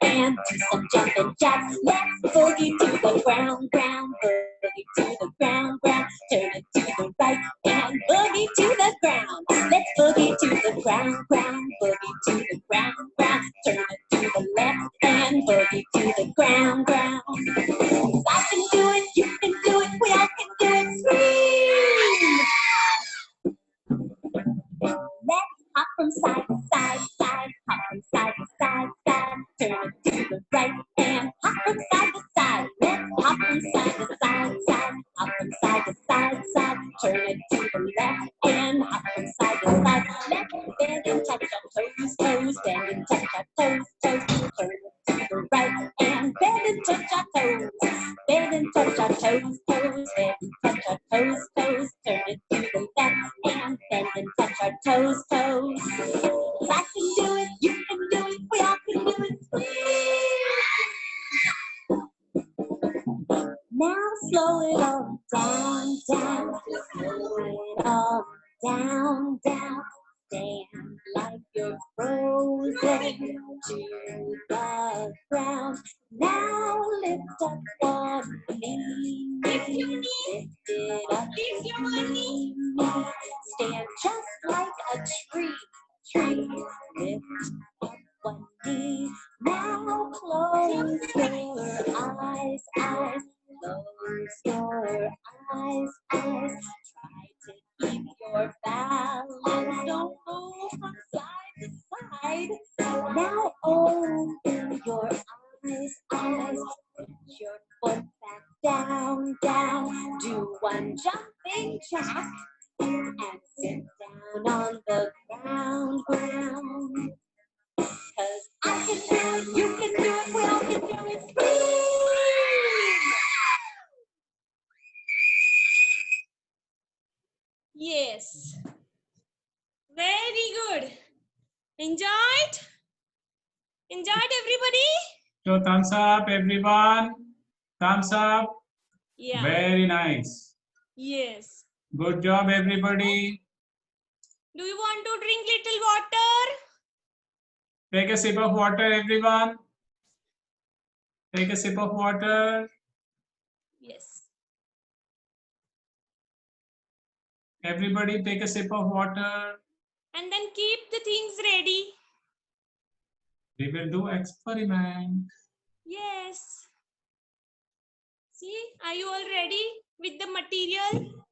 and do some jumping jacks. Let's boogie to the ground, ground, boogie to the ground, ground. Turn it to the right and boogie to the ground. Let's boogie to the ground, ground, boogie to the ground, ground. Turn it to the left and boogie to the ground, ground. I can do it, you can do it, we all can do it. Scream! Let's hop from side to side, side, hop from side to side, side. Turn it to the right and hop from side to side. Let's hop from side to side, side, hop from side to side, side. Turn it to the left and hop from side to side. Let's bend and touch our toes, toes, bend and touch our toes, toes. Turn it to the right and bend and touch our toes. Bend and touch our toes, toes, bend and touch our toes, toes. Turn it to the left and bend and touch our toes, toes. I can do it, you can do it, we all can do it. Now slow it all down, down. Slow it all down, down. Stand like you're frozen to the ground. Now lift up one knee. Lift it up with me. Stand just like a tree. Lift up one knee. Now close your eyes. Close your eyes. Try to keep your balance. Don't move from side to side. Now open your eyes. Put your foot back down. Do one jumping jack and sit down on the ground. 'Cause I can do it, you can do it, we all can do it. Scream! Yes. Very good. Enjoyed? Enjoyed, everybody? So thumbs up, everyone. Thumbs up. Yeah. Very nice. Yes. Good job, everybody. Do you want to drink little water? Take a sip of water, everyone. Take a sip of water. Yes. Everybody take a sip of water. And then keep the things ready. We will do experiment. Yes. See, are you all ready with the material?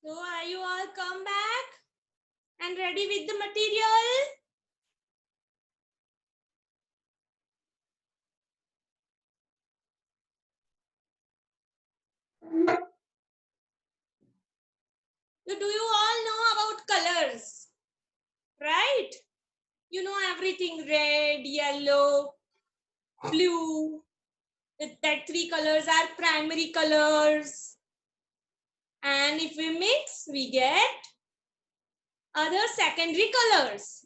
So are you all come back and ready with the material? So do you all know about colors? Right? You know everything, red, yellow, blue. That three colors are primary colors. And if we mix, we get other secondary colors.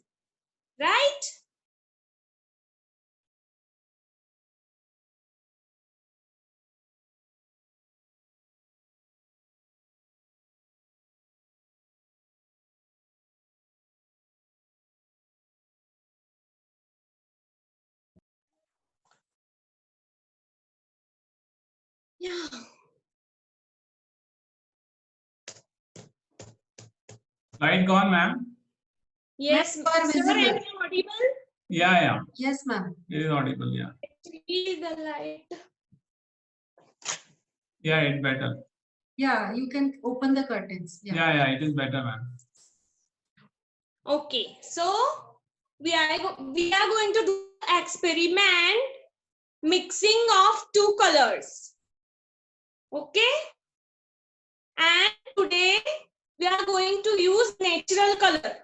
Right? Yeah. Light gone, ma'am. Yes, sir, am I audible? Yeah. Yes, ma'am. It is audible, yeah. Please the light. Yeah, it's better. Yeah, you can open the curtains. Yeah, it is better, ma'am. Okay, so we are going to do experiment mixing of two colors. Okay, and today we are going to use natural color,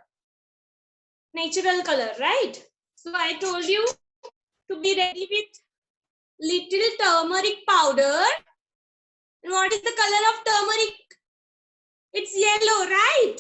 right? So I told you to be ready with little turmeric powder. And what is the color of turmeric? It's yellow, right?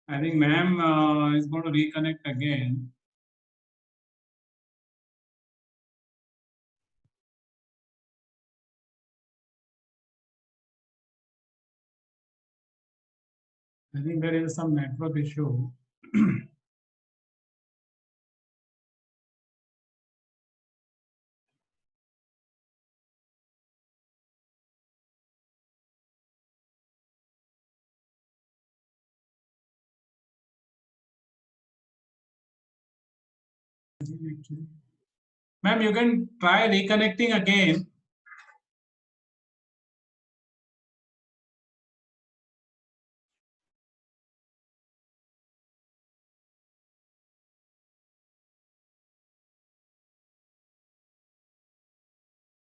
I think ma'am is going to reconnect again. I think there is some network issue. Ma'am, you can try reconnecting again.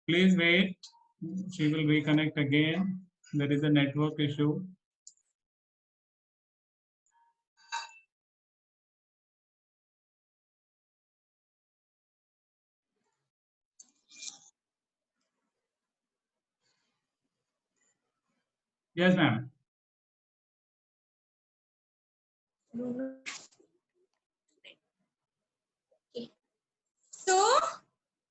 Please wait. She will reconnect again. There is a network issue. Yes, ma'am. So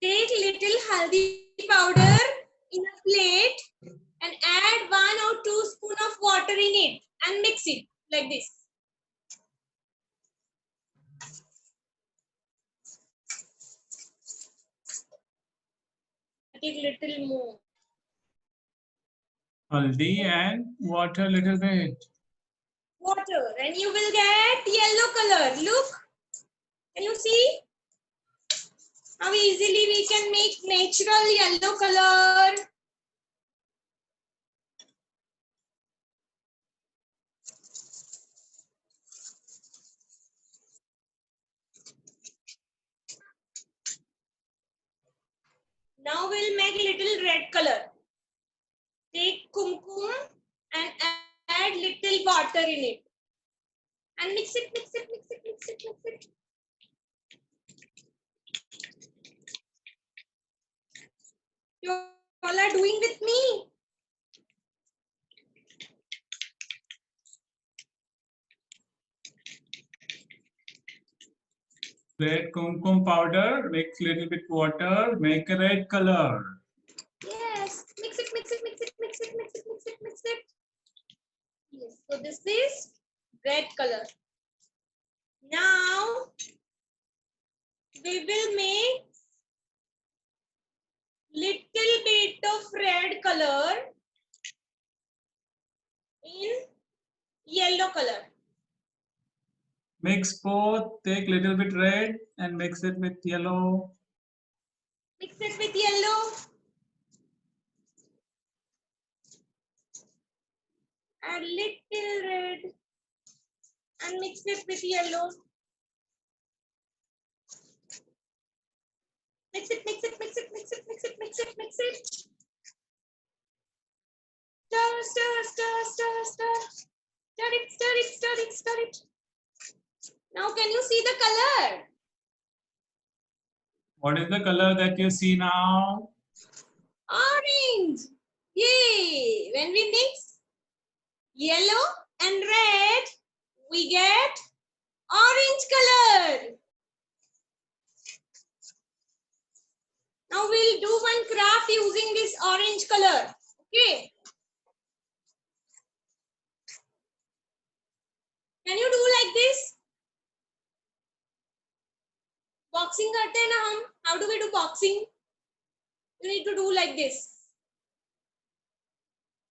take little haldi powder in a plate and add 1 or 2 spoons of water in it and mix it like this. Take little more. Haldi and water little bit. Water and you will get yellow color. Look, can you see how easily we can make natural yellow color? Now we'll make little red color. Take kumkum and add little water in it. And mix it, mix it, mix it, mix it, mix it. You all are doing with me. Red kumkum powder, mix little bit water, make a red color. Yes, mix it, mix it, mix it, mix it, mix it, mix it, mix it. Yes, so this is red color. Now we will make little bit of red color in yellow color. Mix both, take little bit red and mix it with yellow. Mix it with yellow. Add little red and mix it with yellow. Mix it, mix it, mix it, mix it, mix it, mix it, mix it. Stir, stir, stir, stir, stir. Stir it, stir it, stir it, stir it. Now can you see the color? What is the color that you see now? Orange. Yay! When we mix yellow and red, we get orange color. Now we'll do one craft using this orange color. Okay. Can you do like this? Boxing करते हैं ना हम. How do we do boxing? You need to do like this.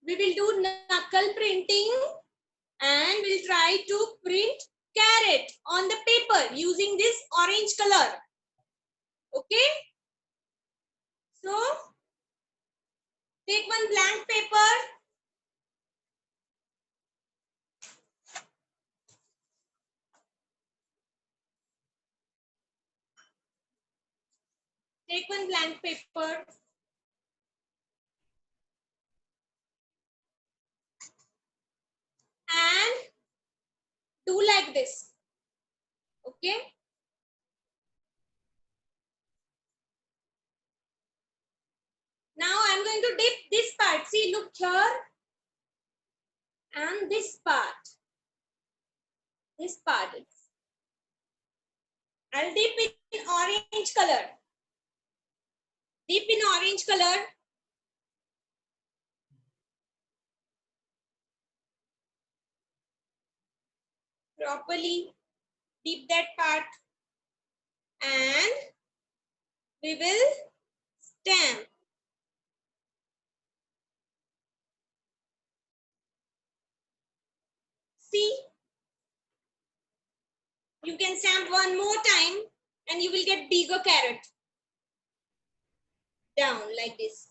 We will do knuckle printing and we'll try to print carrot on the paper using this orange color. Okay? So, take one blank paper. Take one blank paper. And do like this. Okay? Now I'm going to dip this part. See, look here. And this part. This part. I'll dip it in orange color. Dip in orange color. Properly dip that part. And we will stamp. See, you can stamp one more time and you will get bigger carrot. Down like this.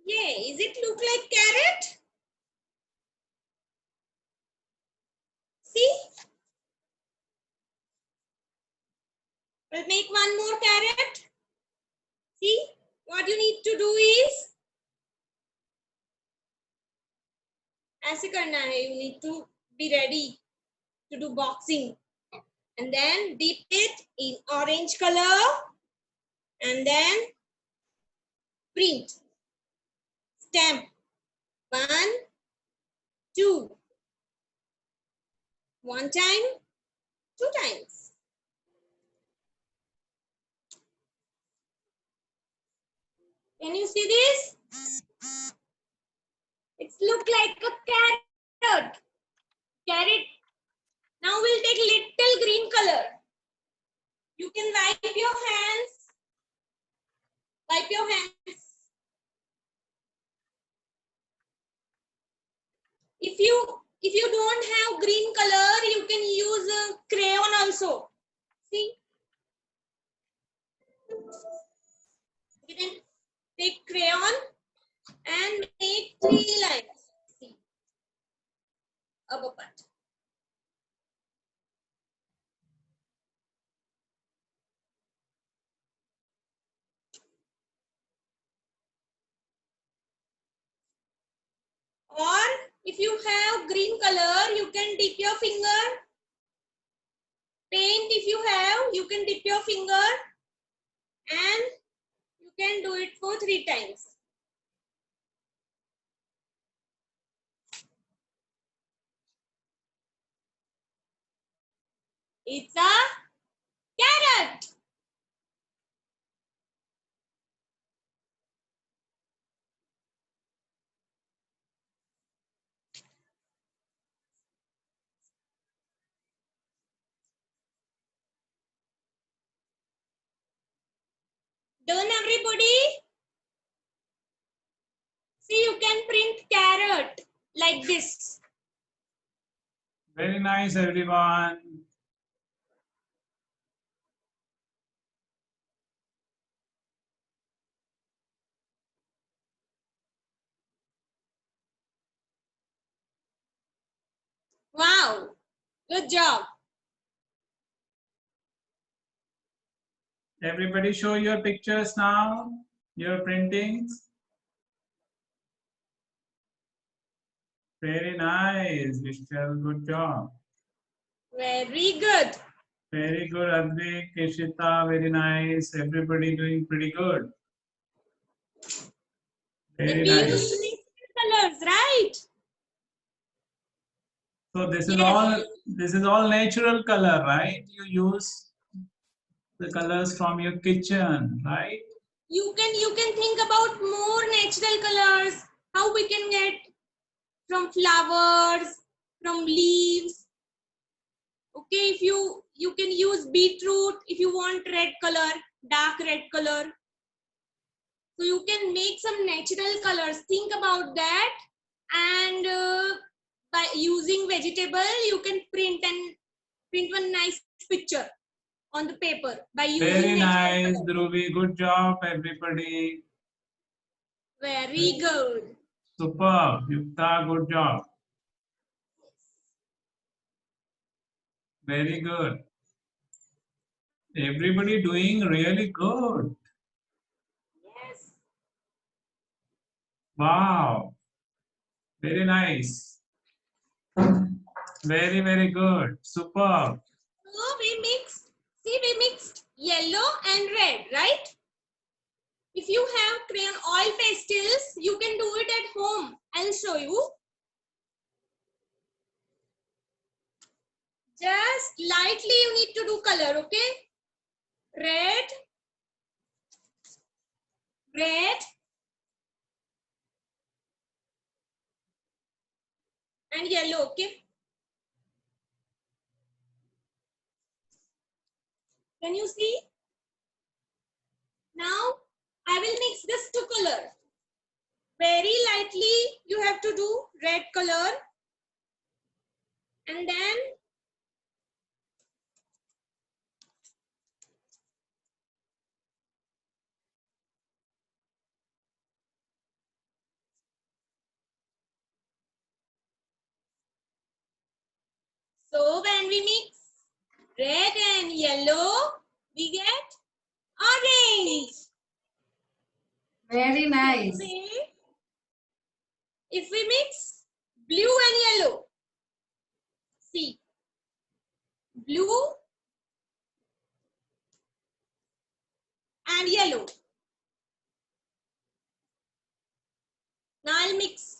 Yeah, is it look like carrot? See? We'll make one more carrot. See? What you need to do is ऐसे करना है. You need to be ready to do boxing. And then dip it in orange color. And then print. Stamp. 1, 2. One time, 2 times. Can you see this? It looks like a carrot. Carrot. Now we'll take little green color. You can wipe your hands. Wipe your hands. If you don't have green color, you can use a crayon also. See? You can take crayon and make 3 lines. See? Upper part. Or if you have green color, you can dip your finger. Paint if you have, you can dip your finger and you can do it for 3 times. It's a carrot. Done, everybody? See, you can print carrot like this. Very nice, everyone. Wow, good job. Everybody show your pictures now, your printings. Very nice, Vishal. Good job. Very good. Very good, Advik, Keshita. Very nice. Everybody doing pretty good. Very And we nice. use colors, right? So this is Yes. all natural color, right? You use the colors from your kitchen, right? You can think about more natural colors. How we can get from flowers, from leaves. Okay, if you can use beetroot if you want red color, dark red color. So you can make some natural colors. Think about that, and by using vegetable, you can print one nice picture on the paper by Very using natural nice, color. Dhruvi. Good job, everybody. Very good. Superb. Yukta, good job. Very good. Everybody doing really good. Yes. Wow. Very nice. Very, very good. Superb. So we mixed yellow and red, right? If you have crayon oil pastels, you can do it at home. I'll show you. Just lightly you need to do color, okay? Red, red, and yellow, okay? Can you see? Now, I will mix this two color. Very lightly you have to do red color. And then so when we mix red and yellow, we get orange. Very nice. If we mix blue and yellow, see, blue and yellow. Now I'll mix.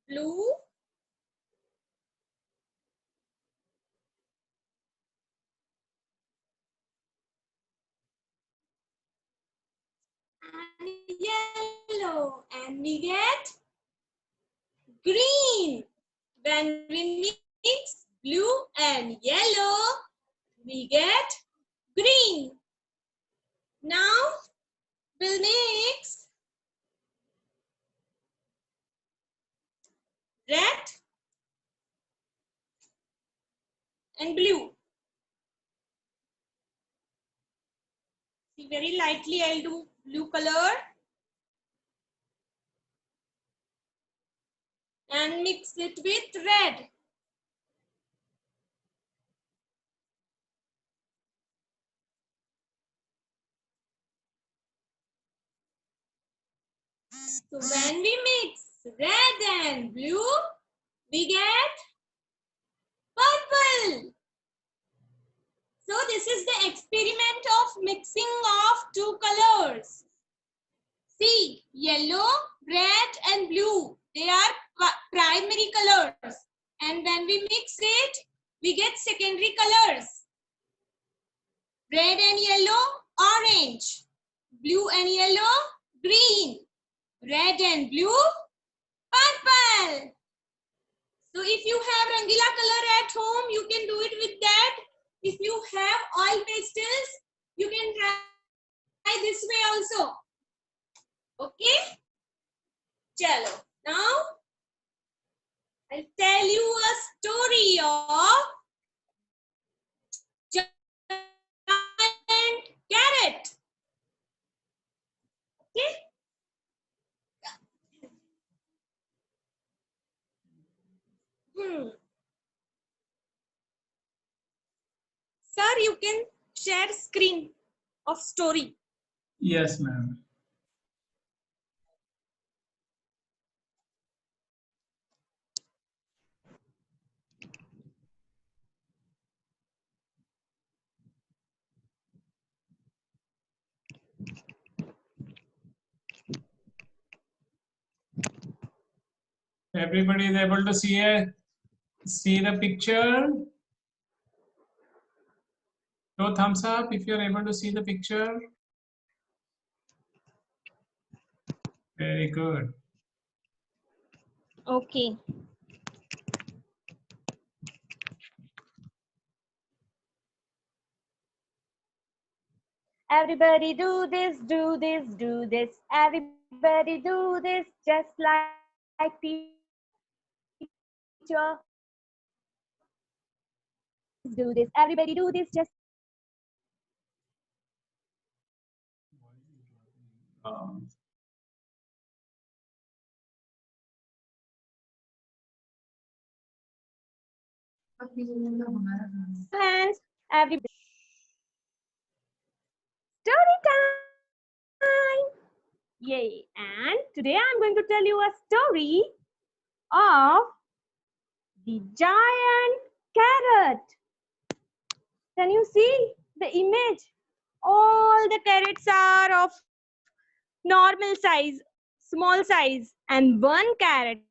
Blue and yellow, and we get green. When we mix blue and yellow, we get green. Now we'll mix red and blue. See, very lightly I'll do blue color and mix it with red. So when we mix red and blue, we get purple. So this is the experiment of mixing of two colors. See, yellow, red and blue, they are primary colors. And when we mix it, we get secondary colors. Red and yellow, orange. Blue and yellow, green. Red and blue, purple. So if you have Rangila color at home, you can do it with that. If you have oil pastels, you can try this way also. Okay? Chalo. Now, I'll tell you a story of giant carrot. Okay? Sir, you can share screen of story. Yes, ma'am. Everybody is able to see the picture. So thumbs up if you're able to see the picture. Very good. Okay. Everybody do this, do this, do this. Everybody do this just like teacher. Do this. Everybody do this just. Hands. Everybody. Story time. Yay. And today I'm going to tell you a story of the giant carrot. Can you see the image? All the carrots are of normal size, small size, and one carrot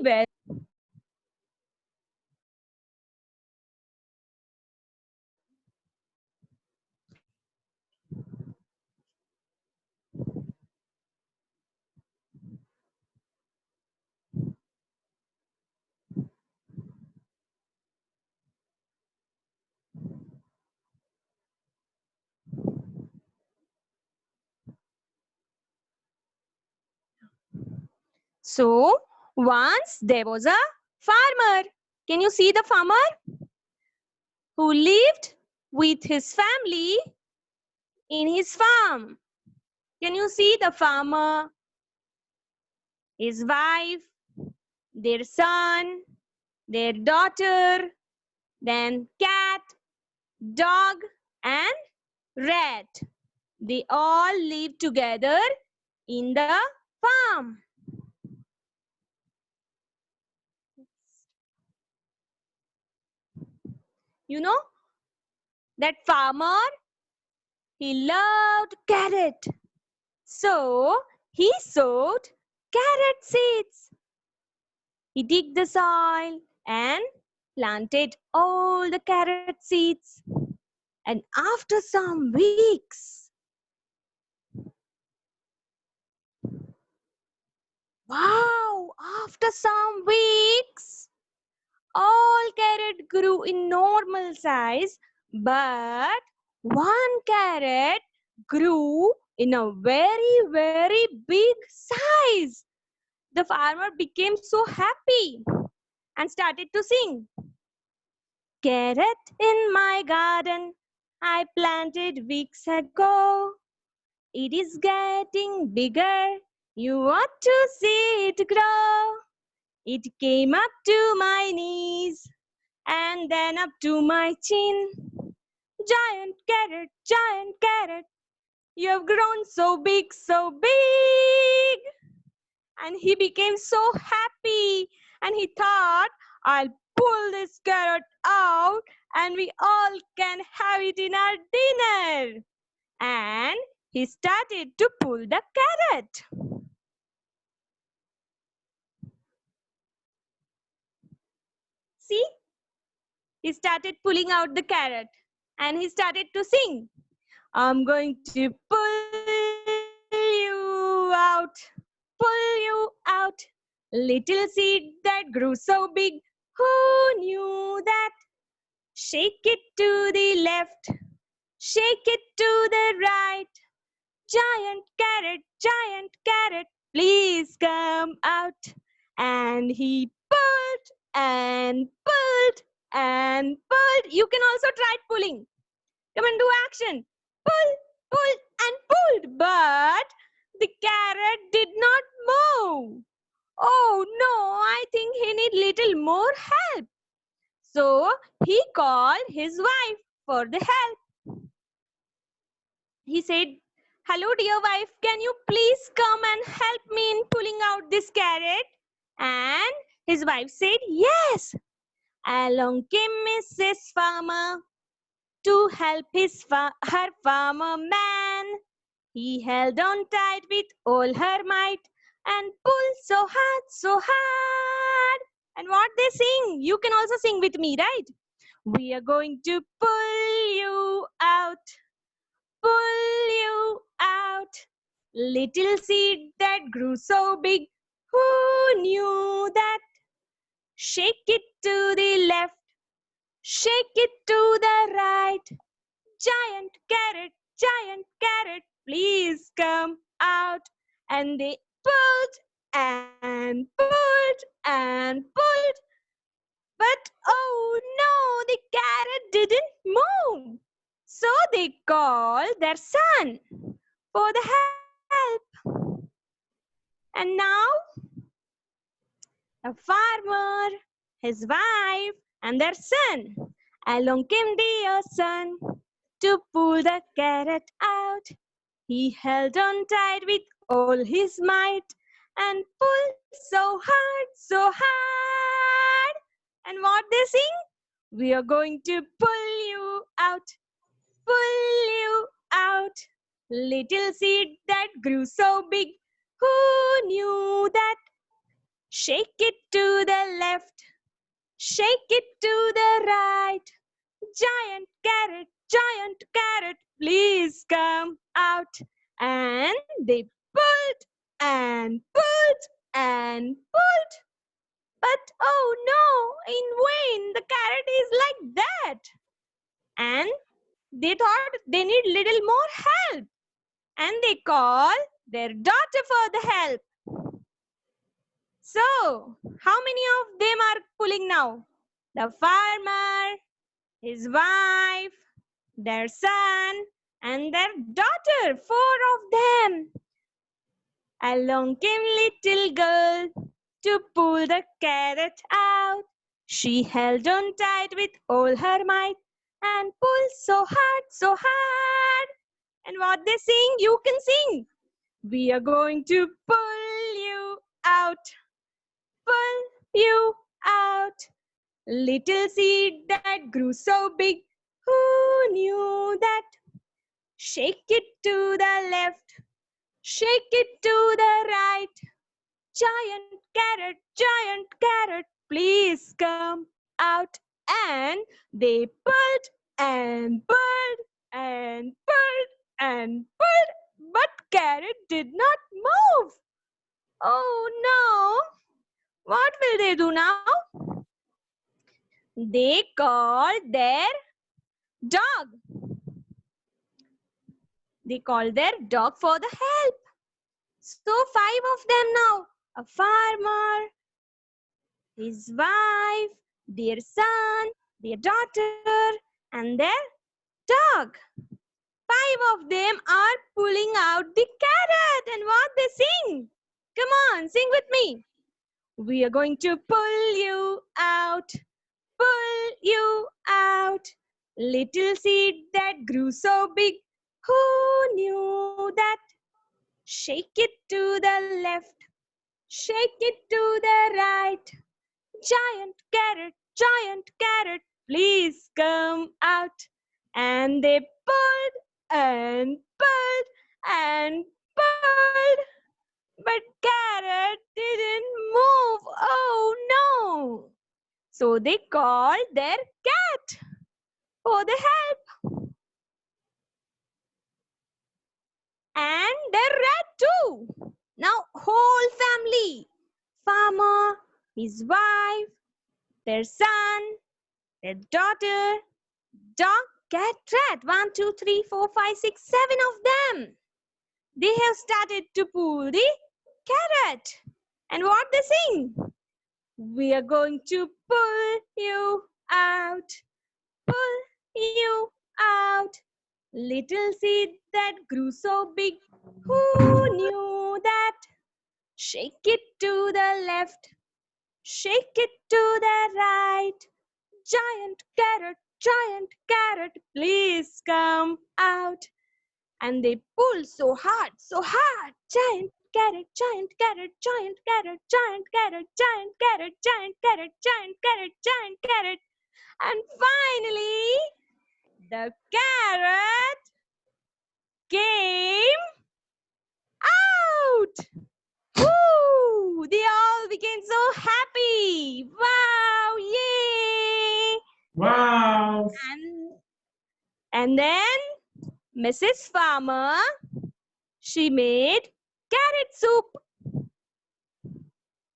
well. So once there was a farmer. Can you see the farmer who lived with his family in his farm? Can you see the farmer, his wife, their son, their daughter, then cat, dog, and rat? They all live together in the farm. You know, that farmer, he loved carrot. So he sowed carrot seeds. He digged the soil and planted all the carrot seeds. And after some weeks, wow, after some weeks, all carrot grew in normal size, but one carrot grew in a very, very big size. The farmer became so happy and started to sing. Carrot in my garden, I planted weeks ago. It is getting bigger, you ought to see it grow. It came up to my knees and then up to my chin. Giant carrot, you have grown so big, so big. And he became so happy and he thought, I'll pull this carrot out and we all can have it in our dinner. And he started to pull the carrot. See? He started pulling out the carrot and he started to sing. I'm going to pull you out. Little seed that grew so big, who knew that? Shake it to the left, shake it to the right. Giant carrot, please come out. And he pulled and pulled and pulled. You can also try pulling. Come and do action. Pull and pulled. But the carrot did not move. Oh no, I think he need little more help. So he called his wife for the help. He said, hello dear wife, can you please come and help me in pulling out this carrot? And his wife said, yes. Along came Mrs. Farmer to help her farmer man. He held on tight with all her might and pulled so hard, so hard. And what they sing, you can also sing with me, right? We are going to pull you out, pull you out. Little seed that grew so big, who knew that? Shake it to the left, shake it to the right. Giant carrot, please come out. And they pulled and pulled and pulled. But oh no, the carrot didn't move. So they called their son for the help. And now the farmer, his wife, and their son. Along came their son to pull the carrot out. He held on tight with all his might and pulled so hard, so hard. And what they sing? We are going to pull you out, pull you out. Little seed that grew so big, who knew that? Shake it to the left, shake it to the right. Giant carrot, please come out. And they pulled and pulled and pulled. But oh no, in vain, the carrot is like that. And they thought they need little more help. And they call their daughter for the help. So, how many of them are pulling now? The farmer, his wife, their son, and their daughter, 4 of them. Along came little girl to pull the carrot out. She held on tight with all her might and pulled so hard, so hard. And what they sing, you can sing. We are going to pull you out, pull you out. Little seed that grew so big, who knew that? Shake it to the left, shake it to the right. Giant carrot, please come out. And they pulled and pulled and pulled and pulled, but carrot did not move. Oh no! What will they do now? They called their dog. They called their dog for the help. So 5 of them now. A farmer, his wife, their son, their daughter, and their dog. 5 of them are pulling out the carrot. And what they sing? Come on, sing with me. We are going to pull you out, pull you out. Little seed that grew so big, who knew that? Shake it to the left, shake it to the right. Giant carrot, please come out. And they pulled and pulled and pulled, but carrot didn't move. Oh no! So they called their cat for the help. And their rat too. Now whole family, farmer, his wife, their son, their daughter, dog, cat, rat. 1, 2, 3, 4, 5, 6, 7 of them. They have started to pull the carrot. And what they sing? We are going to pull you out, pull you out. Little seed that grew so big, who knew that? Shake it to the left, shake it to the right. Giant carrot, please come out. And they pull so hard, so hard. Giant carrot, giant carrot, giant carrot, giant carrot, giant carrot, giant carrot, giant carrot, giant carrot. And finally, the carrot came out. Woo! They all became so happy. Wow! Yay! Wow. And then Mrs. Farmer, she made carrot soup.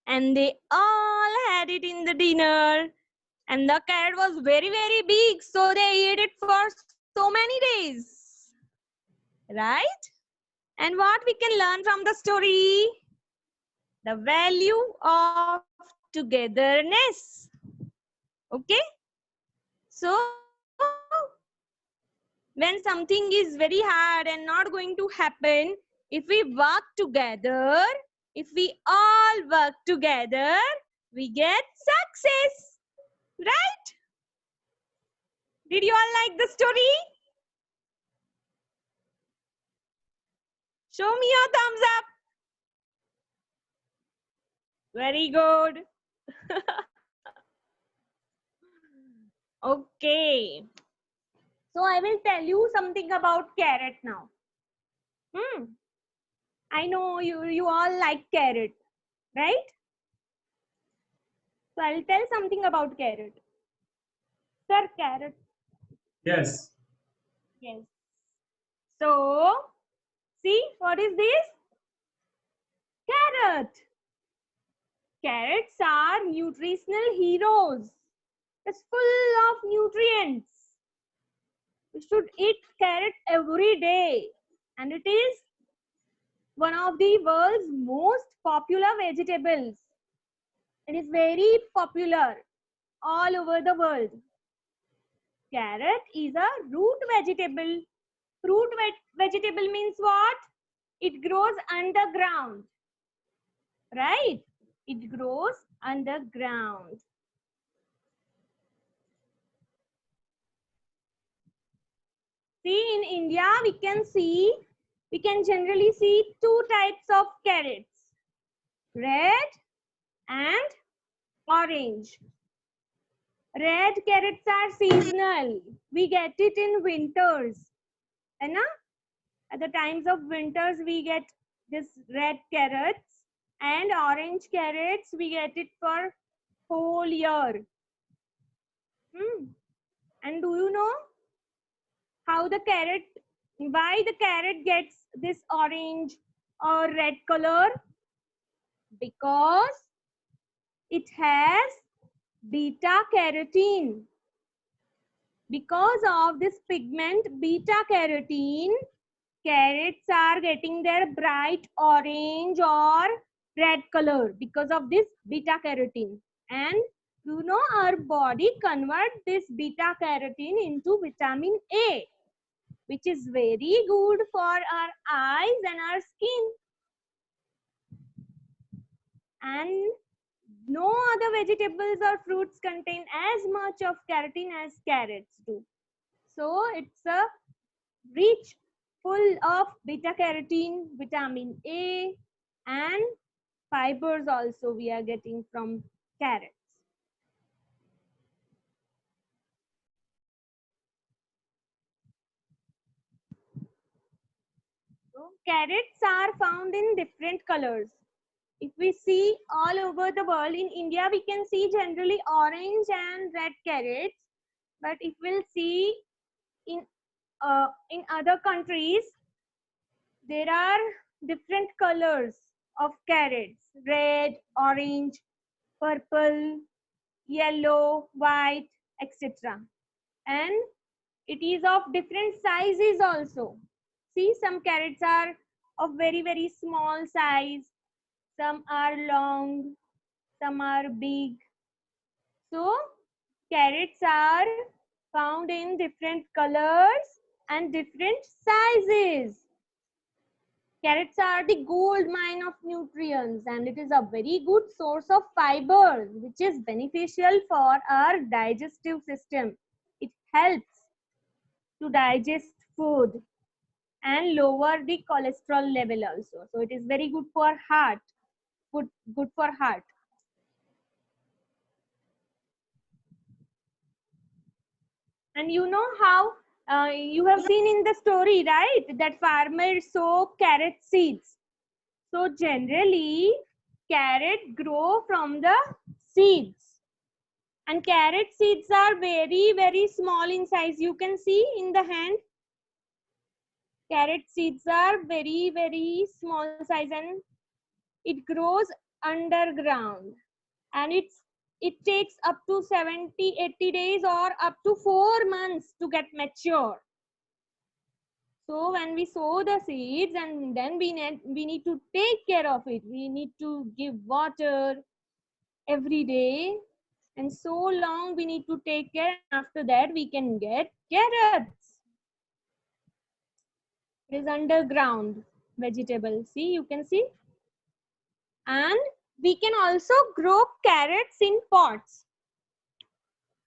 And they all had it in the dinner. And the carrot was very, very big. So they ate it for so many days. Right? And what we can learn from the story? The value of togetherness. Okay? So, when something is very hard and not going to happen, if we work together, if we all work together, we get success. Right? Did you all like the story? Show me your thumbs up. Very good. Okay. So I will tell you something about carrot now. I know you all like carrot, right? So I'll tell something about carrot. Sir, carrot. Yes. Yes. So, see, what is this? Carrot. Carrots are nutritional heroes. It's full of nutrients. We should eat carrot every day. And it is one of the world's most popular vegetables. It is very popular all over the world. Carrot is a root vegetable. Root vegetable means what? It grows underground. Right? It grows underground. See, in India, we can generally see two types of carrots. Red and orange. Red carrots are seasonal. We get it in winters. And at the times of winters, we get this red carrots, and orange carrots, we get it for whole year. And do you know how why the carrot gets this orange or red color? Because it has beta carotene. Because of this pigment beta carotene, carrots are getting their bright orange or red color because of this beta carotene. And you know, our body converts this beta carotene into vitamin A, which is very good for our eyes and our skin. And no other vegetables or fruits contain as much of carotene as carrots do. So it's a rich, full of beta carotene, vitamin A, and fibers also we are getting from carrots. So carrots are found in different colors. If we see all over the world, in India we can see generally orange and red carrots, but if we'll see in other countries, there are different colors of carrots: red, orange, purple, yellow, white, etc. And it is of different sizes also. See, some carrots are of very, very small size, some are long, some are big. So carrots are found in different colors and different sizes. Carrots are the gold mine of nutrients, and it is a very good source of fiber, which is beneficial for our digestive system. It helps to digest food and lower the cholesterol level also. So it is very good for heart. Good for heart. And you know how You have seen in the story, right, that farmers sow carrot seeds. So generally, carrot grow from the seeds, and carrot seeds are very, very small in size. You can see in the hand, carrot seeds are very, very small size, and it grows underground, and it takes up to 70-80 days or up to 4 months to get mature. So when we sow the seeds, and then we need to take care of it. We need to give water every day, and so long we need to take care. After that we can get carrots. It is underground vegetable. See, you can see. And we can also grow carrots in pots.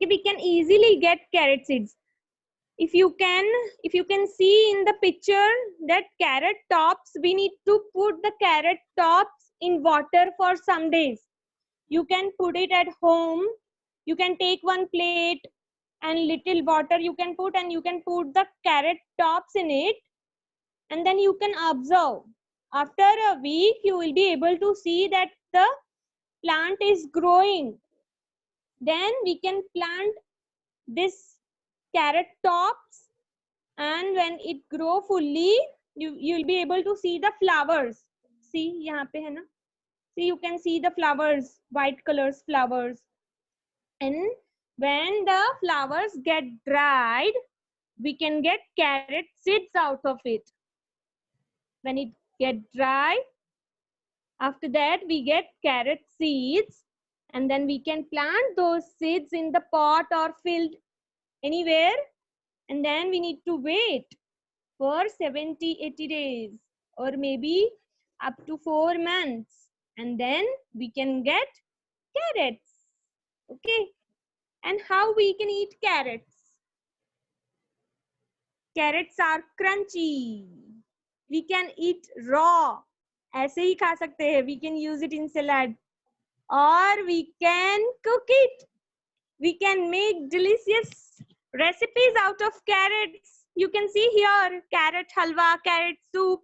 We can easily get carrot seeds. If you can see in the picture that carrot tops, we need to put the carrot tops in water for some days. You can put it at home. You can take one plate and little water you can put, and you can put the carrot tops in it, and then you can observe. After a week, you will be able to see that the plant is growing. Then we can plant this carrot tops, and when it grow fully, you'll be able to see the flowers. See, यहाँ पे है ना? See, you can see the flowers, white colors flowers. And when the flowers get dried, we can get carrot seeds out of it. When it get dry, after that we get carrot seeds, and then we can plant those seeds in the pot or field anywhere, and then we need to wait for 70-80 days or maybe up to 4 months, and then we can get carrots. Okay, and how we can eat carrots? Carrots are crunchy. We can eat raw. ऐसे ही खा सकते हैं. We can use it in salad, or we can cook it. We can make delicious recipes out of carrots. You can see here carrot halwa, carrot soup,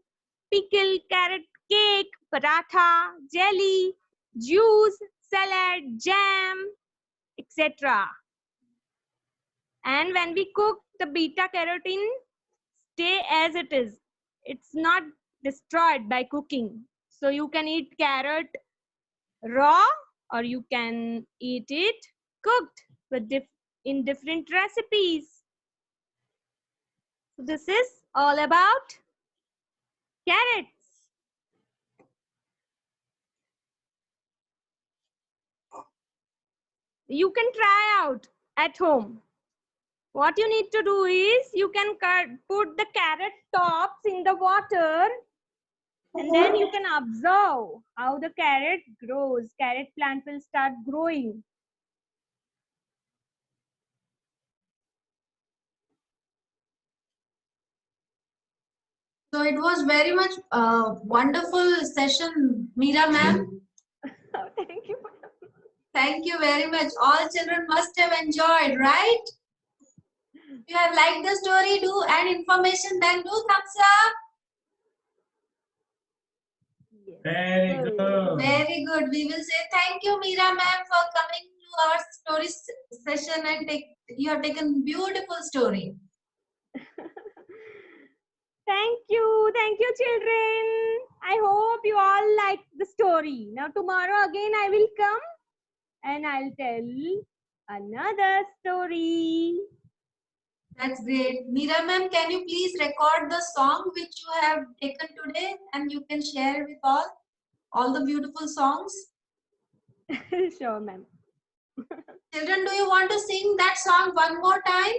pickle, carrot cake, paratha, jelly, juice, salad, jam, etc. And when we cook, the beta carotene stay as it is. It's not destroyed by cooking. So you can eat carrot raw, or you can eat it cooked with in different recipes. So this is all about carrots. You can try out at home. What you need to do is you can put the carrot tops in the water, and then you can observe how the carrot grows. Carrot plant will start growing. So it was very much wonderful session, Meera ma'am. Thank you. Thank you very much. All children must have enjoyed, right? If you have liked the story, do and information, then do thumbs up. Yes. Very good. Very good. We will say thank you, Meera ma'am, for coming to our story session, and you have taken beautiful story. Thank you, children. I hope you all liked the story. Now tomorrow again I will come and I'll tell another story. That's great. Meera ma'am, can you please record the song which you have taken today, and you can share with all the beautiful songs? Sure, ma'am. Children, do you want to sing that song one more time?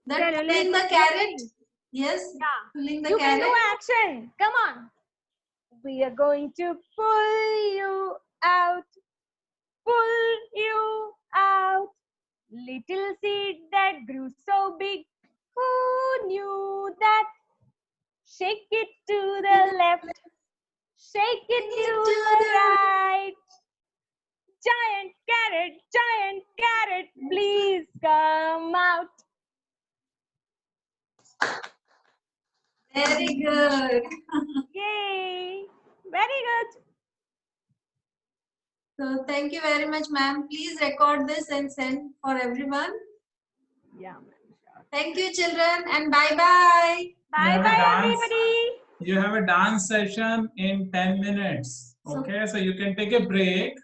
That pulling the carrot? Yes. Yeah. Pulling the You carrot. can do action. Come on. We are going to pull you out. Pull you out. Little seed that grew so big. Who knew that? Shake it to the left. Shake it to the right. Giant carrot, please come out. Very good. Yay! Very good. So thank you very much, ma'am. Please record this and send for everyone. Yeah, ma'am. Sure. Thank you, children, and bye-bye. Bye have a bye, dance. everybody. You have a dance session in 10 minutes. Okay, so you can take a break.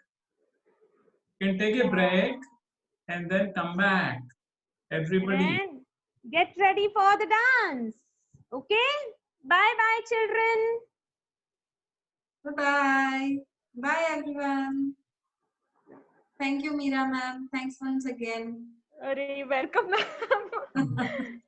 You can take a break and then come back. Everybody. And get ready for the dance. Okay? Bye bye, children. Bye-bye. Bye, everyone. Thank you, Meera, ma'am. Thanks once again. Welcome, ma'am.